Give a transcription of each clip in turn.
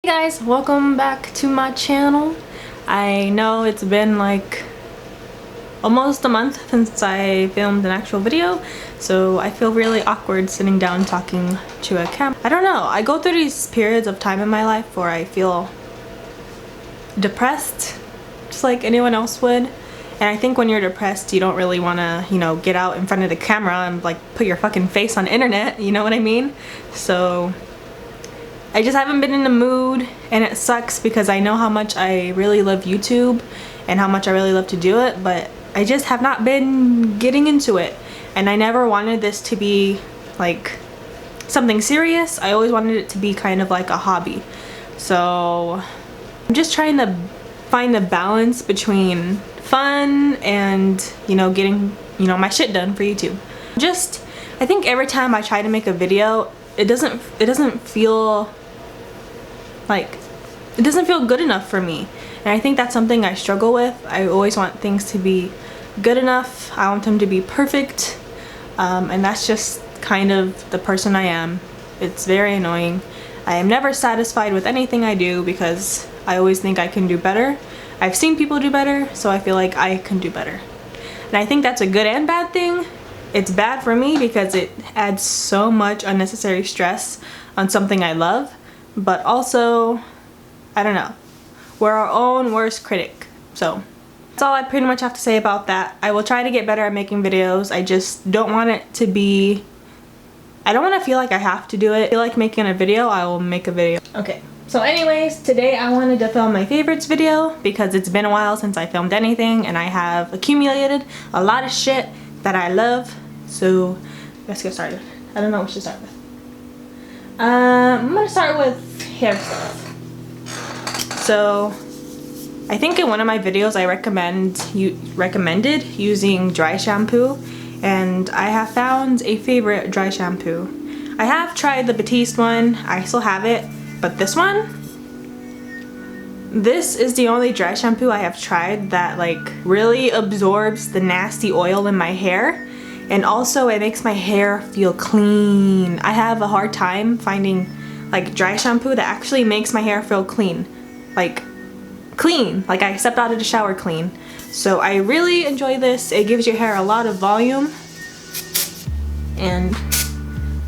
Hey guys, welcome back to my channel. I know it's been like almost a month since I filmed an actual video, so I feel really awkward sitting down talking to a camera. I don't know, I go through these periods of time in my life where I feel depressed, just like anyone else would. And I think when you're depressed, you don't really want to, you know, get out in front of the camera and like put your fucking face on the internet, you know what I mean? So I just haven't been in the mood, and it sucks because I know how much I really love YouTube and how much I really love to do it, but I just have not been getting into it. And I never wanted this to be like something serious. I always wanted it to be kind of like a hobby. So I'm just trying to find the balance between fun and, you know, getting, you know, my shit done for YouTube. I think every time I try to make a video, it doesn't feel good enough for me. And I think that's something I struggle with. I always want things to be good enough. I want them to be perfect. And that's just kind of the person I am. It's very annoying. I am never satisfied with anything I do because I always think I can do better. I've seen people do better, so I feel like I can do better. And I think that's a good and bad thing. It's bad for me because it adds so much unnecessary stress on something I love, but also, I don't know, we're our own worst critic. So that's all I pretty much have to say about that. I will try to get better at making videos. I just don't want it to be, I don't want to feel like I have to do it. If I feel like making a video, I will make a video. Okay, so anyways, today I wanted to film my favorites video because it's been a while since I filmed anything, and I have accumulated a lot of shit that I love. So let's get started. I don't know what to start with. I'm gonna start with hair stuff. So I think in one of my videos I recommended using dry shampoo, and I have found a favorite dry shampoo. I have tried the Batiste one, I still have it, but this is the only dry shampoo I have tried that like really absorbs the nasty oil in my hair, and also it makes my hair feel clean. I have a hard time finding like dry shampoo that actually makes my hair feel clean. Like I stepped out of the shower clean. So I really enjoy this. It gives your hair a lot of volume and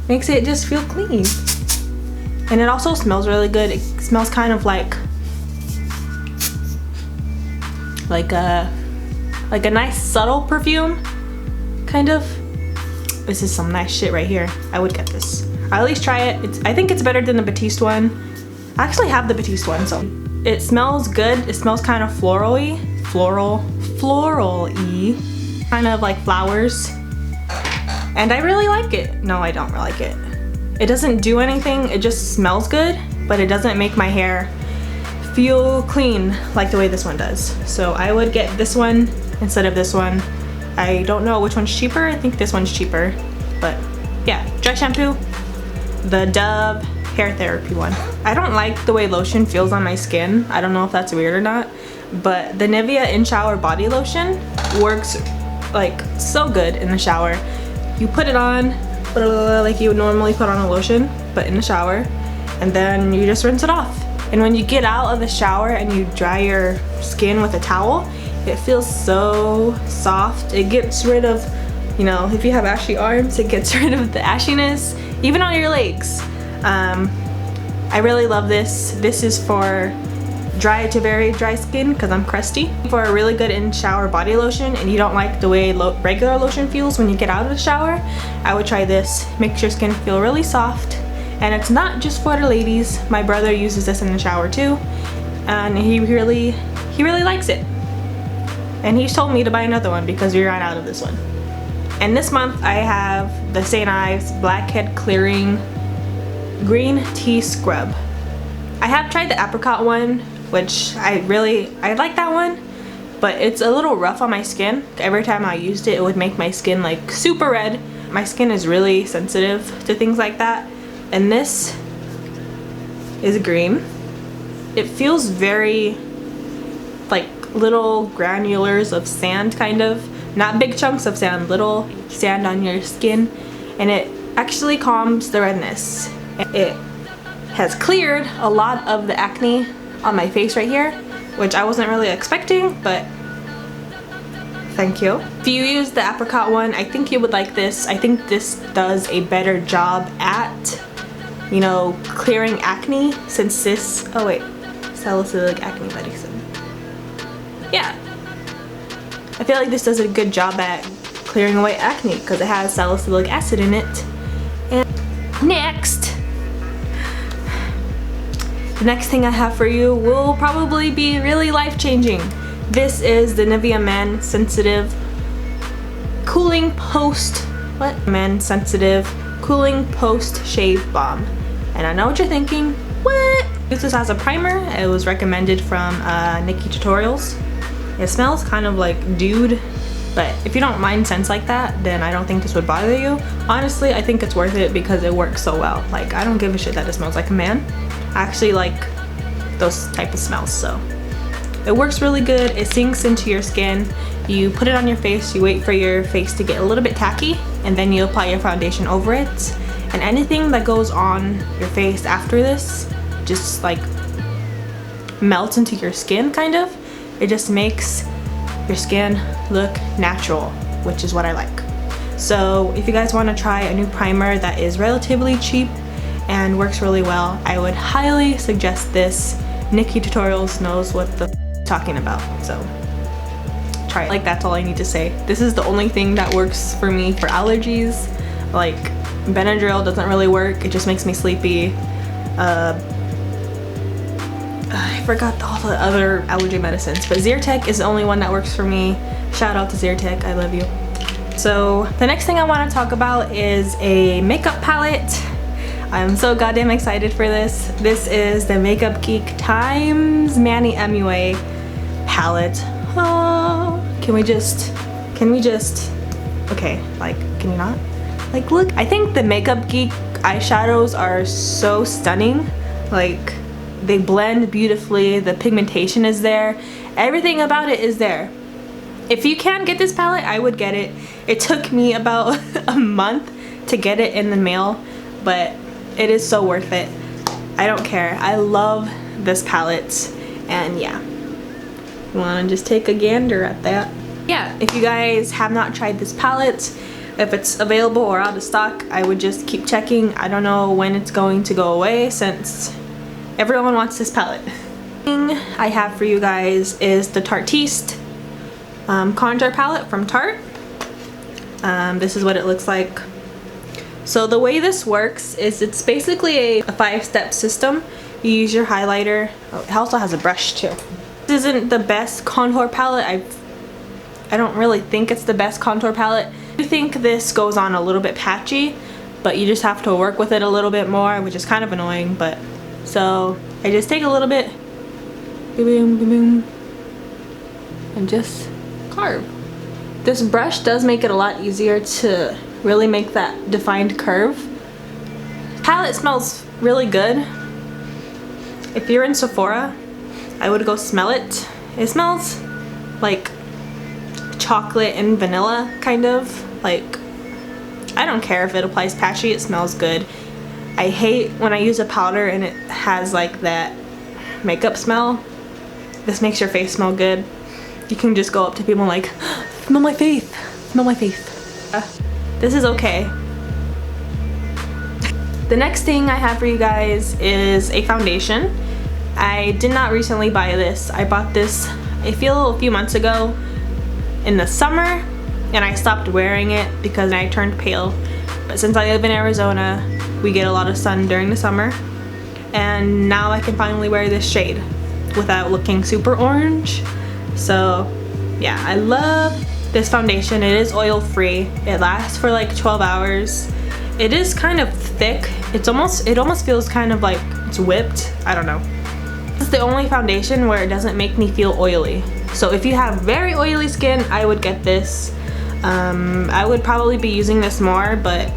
makes it just feel clean. And it also smells really good. It smells kind of like a nice subtle perfume, kind of. This is some nice shit right here. I would get this. I'll at least try it. I think it's better than the Batiste one. I actually have the Batiste one, so it smells good. It smells kind of floral-y, kind of like flowers. And I really like it. No, I don't really like it. It doesn't do anything. It just smells good, but it doesn't make my hair feel clean like the way this one does. So I would get this one instead of this one. I don't know which one's cheaper. I think this one's cheaper, but yeah, dry shampoo, the Dove hair therapy one. I don't like the way lotion feels on my skin. I don't know if that's weird or not, but the Nivea in shower body lotion works like so good in the shower. You put it on like you would normally put on a lotion, but in the shower, and then you just rinse it off. And when you get out of the shower and you dry your skin with a towel, it feels so soft. It gets rid of, you know, if you have ashy arms, it gets rid of the ashiness, even on your legs. I really love this. This is for dry to very dry skin because I'm crusty. For a really good in shower body lotion and you don't like the way regular lotion feels when you get out of the shower, I would try this. Makes your skin feel really soft, and it's not just for the ladies. My brother uses this in the shower too, and he really likes it. And he's told me to buy another one because we ran out of this one. And this month I have the St. Ives Blackhead Clearing Green Tea Scrub. I have tried the apricot one, which I like that one, but it's a little rough on my skin. Every time I used it, it would make my skin like super red. My skin is really sensitive to things like that. And this is green. It feels very like little granulars of sand, kind of. Not big chunks of sand, little sand on your skin. And it actually calms the redness. It has cleared a lot of the acne on my face right here, which I wasn't really expecting, but thank you. If you use the apricot one, I think you would like this. I think this does a better job at, you know, clearing acne, since this, oh wait, salicylic acne medicine. Yeah, I feel like this does a good job at clearing away acne because it has salicylic acid in it. And next, the next thing I have for you will probably be really life-changing. This is the Nivea Men Sensitive Cooling Post, Men Sensitive Cooling Post Shave Balm. And I know what you're thinking, what? This is as a primer. It was recommended from Nikki Tutorials. It smells kind of like dude, but if you don't mind scents like that, then I don't think this would bother you. Honestly, I think it's worth it because it works so well. Like, I don't give a shit that it smells like a man. I actually like those type of smells, so. It works really good. It sinks into your skin. You put it on your face, you wait for your face to get a little bit tacky, and then you apply your foundation over it. And anything that goes on your face after this just like melts into your skin, kind of. It just makes your skin look natural, which is what I like. So if you guys want to try a new primer that is relatively cheap and works really well, I would highly suggest this. Nikki Tutorials knows what the talking about, so try it. Like, that's all I need to say. This is the only thing that works for me for allergies. Like, Benadryl doesn't really work. It just makes me sleepy. I forgot all the other allergy medicines, but Zyrtec is the only one that works for me. Shout out to Zyrtec, I love you. So the next thing I want to talk about is a makeup palette. I'm so goddamn excited for this. This is the Makeup Geek times MannyMua palette. Oh, can we just, okay, like, can you not? Like, look, I think the Makeup Geek eyeshadows are so stunning. Like, they blend beautifully, the pigmentation is there, everything about it is there. If you can get this palette, I would get it. It took me about a month to get it in the mail, but it is so worth it. I don't care. I love this palette, and yeah. You wanna just take a gander at that? Yeah, if you guys have not tried this palette, if it's available or out of stock, I would just keep checking. I don't know when it's going to go away since everyone wants this palette. The thing I have for you guys is the Tarteist contour palette from Tarte. This is what it looks like. So the way this works is it's basically a 5-step system. You use your highlighter. Oh, it also has a brush too. This isn't the best contour palette. I don't really think it's the best contour palette. I think this goes on a little bit patchy, but you just have to work with it a little bit more, which is kind of annoying, but so I just take a little bit, boom, boom, boom, and just carve. This brush does make it a lot easier to really make that defined curve. Palette smells really good. If you're in Sephora, I would go smell it. It smells like chocolate and vanilla, kind of. Like, I don't care if it applies patchy, it smells good. I hate when I use a powder and it has like that makeup smell. This makes your face smell good. You can just go up to people and like, smell my face, smell my face. This is okay. The next thing I have for you guys is a foundation. I did not recently buy this. I bought this, I feel, a few months ago in the summer, and I stopped wearing it because I turned pale. But since I live in Arizona, we get a lot of sun during the summer, and now I can finally wear this shade without looking super orange. So yeah, I love this foundation. It is oil free. It lasts for like 12 hours. It is kind of thick. It almost feels kind of like it's whipped. I don't know. It's the only foundation where it doesn't make me feel oily. So if you have very oily skin, I would get this. I would probably be using this more, but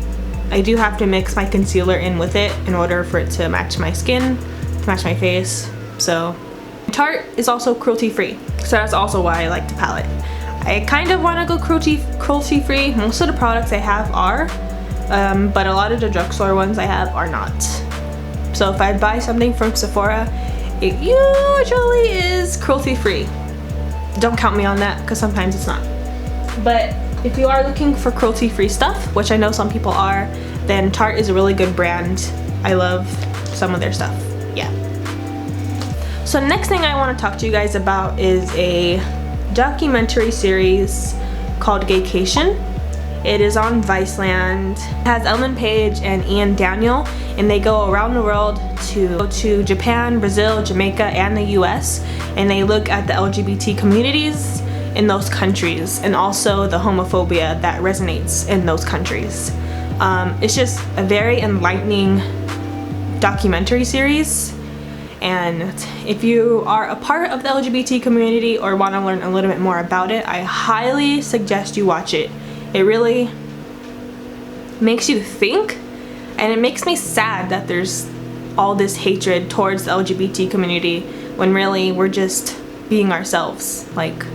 I do have to mix my concealer in with it in order for it to match my skin, to match my face. So Tarte is also cruelty free, so that's also why I like the palette. I kind of want to go cruelty free. Most of the products I have are, but a lot of the drugstore ones I have are not. So if I buy something from Sephora, it usually is cruelty free. Don't count me on that because sometimes it's not. But if you are looking for cruelty free stuff, which I know some people are, then Tarte is a really good brand. I love some of their stuff. Yeah. So next thing I want to talk to you guys about is a documentary series called Gaycation. It is on Viceland. It has Ellen Page and Ian Daniel, and they go around the world to Japan, Brazil, Jamaica, and the US, and they look at the LGBT communities in those countries and also the homophobia that resonates in those countries. It's just a very enlightening documentary series, and if you are a part of the LGBT community or want to learn a little bit more about it, I highly suggest you watch it. It really makes you think, and it makes me sad that there's all this hatred towards the LGBT community when really we're just being ourselves. Like,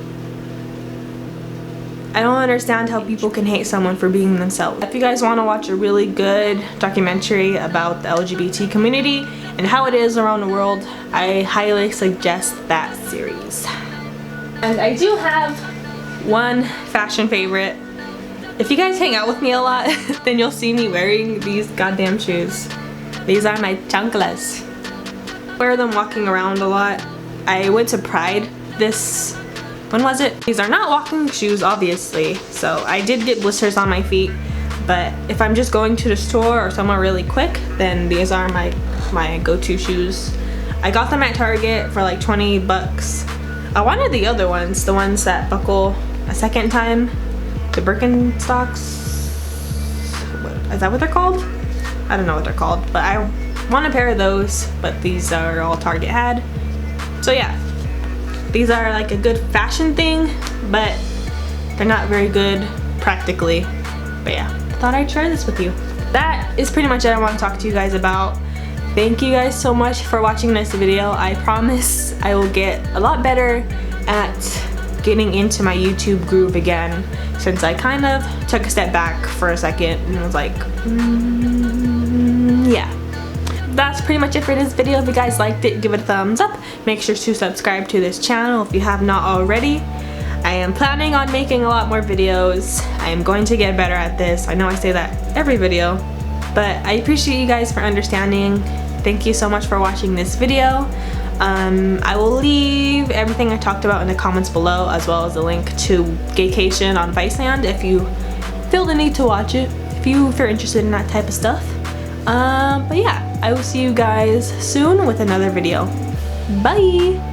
I don't understand how people can hate someone for being themselves. If you guys want to watch a really good documentary about the LGBT community and how it is around the world, I highly suggest that series. And I do have one fashion favorite. If you guys hang out with me a lot, then you'll see me wearing these goddamn shoes. These are my chanclas. I wear them walking around a lot. I went to Pride when was it? These are not walking shoes, obviously, so I did get blisters on my feet, but if I'm just going to the store or somewhere really quick, then these are my go-to shoes. I got them at Target for like 20 bucks. I wanted the other ones, the ones that buckle a second time, the Birkenstocks. Is that what they're called? I don't know what they're called, but I want a pair of those, but these are all Target had. So yeah. These are like a good fashion thing, but they're not very good practically. But yeah, I thought I'd share this with you. That is pretty much it I want to talk to you guys about. Thank you guys so much for watching this video. I promise I will get a lot better at getting into my YouTube groove again, since I kind of took a step back for a second and was like, yeah. That's pretty much it for this video. If you guys liked it, give it a thumbs up. Make sure to subscribe to this channel if you have not already. I am planning on making a lot more videos. I am going to get better at this. I know I say that every video, but I appreciate you guys for understanding. Thank you so much for watching this video. I will leave everything I talked about in the comments below, as well as a link to Gaycation on Viceland if you feel the need to watch it, if you're interested in that type of stuff. But yeah, I will see you guys soon with another video. Bye!